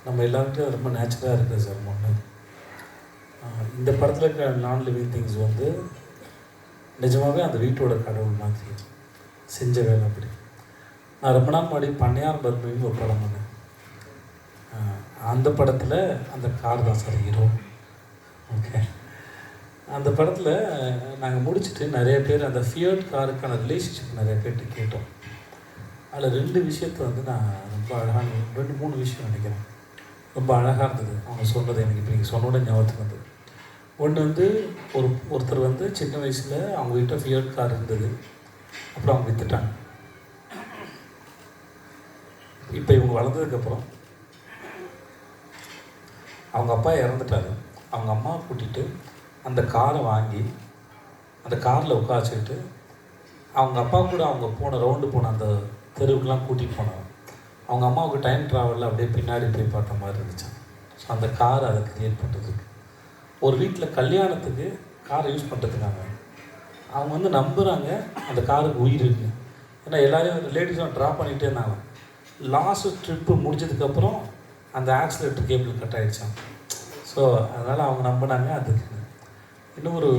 நம்ம எல்லாருக்கும் ரொம்ப நேச்சுரலாக இருக்குது சார் ஒன்று. இந்த படத்தில் இருக்கிற நான் லிவிங் திங்ஸ் வந்து நிஜமாகவே அந்த வீட்டோட கடவுள் மாதிரி செஞ்ச வேலை அப்படி. நான் ரொம்ப நாள் முன்னாடி பண்ணையார் பத்மின்னு ஒரு படம் பண்ணேன். அந்த படத்தில் அந்த கார் தான் சார் ஹீரோ. ஓகே, அந்த படத்தில் நாங்கள் முடிச்சுட்டு நிறைய பேர் அந்த ஃபியர்ட் காருக்கான ரிலேஷன்ஷிப் நிறைய பேர்ட்டு கேட்டோம். அதில் 2 விஷயத்தை வந்து நான் ரொம்ப அழகான 2-3 விஷயம் நினைக்கிறேன் ரொம்ப அழகாக இருந்தது அவங்க சொன்னது. எனக்கு இப்போ நீங்கள் சொன்னோட ஞாபகத்துக்கு வந்தது. ஒன்று வந்து ஒருத்தர் வந்து சின்ன வயசில் அவங்க கிட்ட ஃபியர்ட் கார் இருந்தது, அப்புறம் அவங்க விற்றுட்டாங்க. இப்போ இவங்க வளர்ந்ததுக்கப்புறம் அவங்க அப்பா இறந்துட்டாரு. அவங்க அம்மாவை கூட்டிகிட்டு அந்த காரை வாங்கி அந்த காரில் உட்காச்சிக்கிட்டு அவங்க அப்பா கூட அவங்க ரவுண்டு போன அந்த தெருவுக்கெலாம் கூட்டிகிட்டு போனாங்க. அவங்க அம்மாவுக்கு டைம் ட்ராவலில் அப்படியே பின்னாடி போய் பார்த்த மாதிரி இருந்துச்சான். ஸோ அந்த காரை அதை க்ரியேட் பண்ணுறதுக்கு ஒரு வீட்டில் கல்யாணத்துக்கு காரை யூஸ் பண்ணுறதுக்காங்க அவங்க வந்து நம்புகிறாங்க அந்த காருக்கு உயிர் இருக்குது. ஏன்னா எல்லோரையும் லேடிஸும் ட்ராப் பண்ணிகிட்டே இருந்தாங்க. லாஸ்ட்டு ட்ரிப்பு முடிஞ்சதுக்கப்புறம் அந்த ஆக்சிலேட்டர் கேபிள் கட் ஆகிடுச்சான். ஸோ அதனால் அவங்க நம்பினாங்க. அதுக்கு இன்னும் ஒரு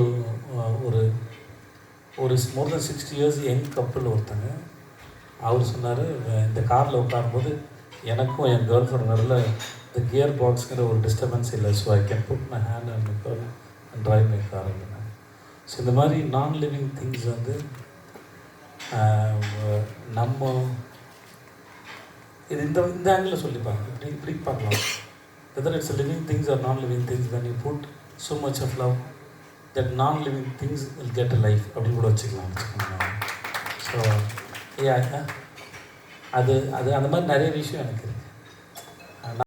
மோர் தென் 60 இயர்ஸ் யங் கப்புள் ஒருத்தங்க அவர் சொன்னார், இந்த காரில் உட்காரும்போது எனக்கும் என் கேர்ள் ஃப்ரெண்ட் நடுவில் இந்த கியர் பாக்ஸுங்கிற ஒரு டிஸ்டர்பன்ஸ் இல்லை. So I can put my hand and drive my car அப்படின்னா. ஸோ இந்த மாதிரி நான் லிவிங் திங்ஸ் வந்து நம்ம இது இந்த ஆங்கிளில் சொல்லிப்பாங்க. இப்படி பார்க்கலாம். Whether it's living things are நான் living things, when you put so much of love that non-living things will get a life அப்படின்னு கூட வச்சுக்கலாம். ஸோ அது அந்த மாதிரி நிறைய விஷயம் எனக்கு இருக்குது.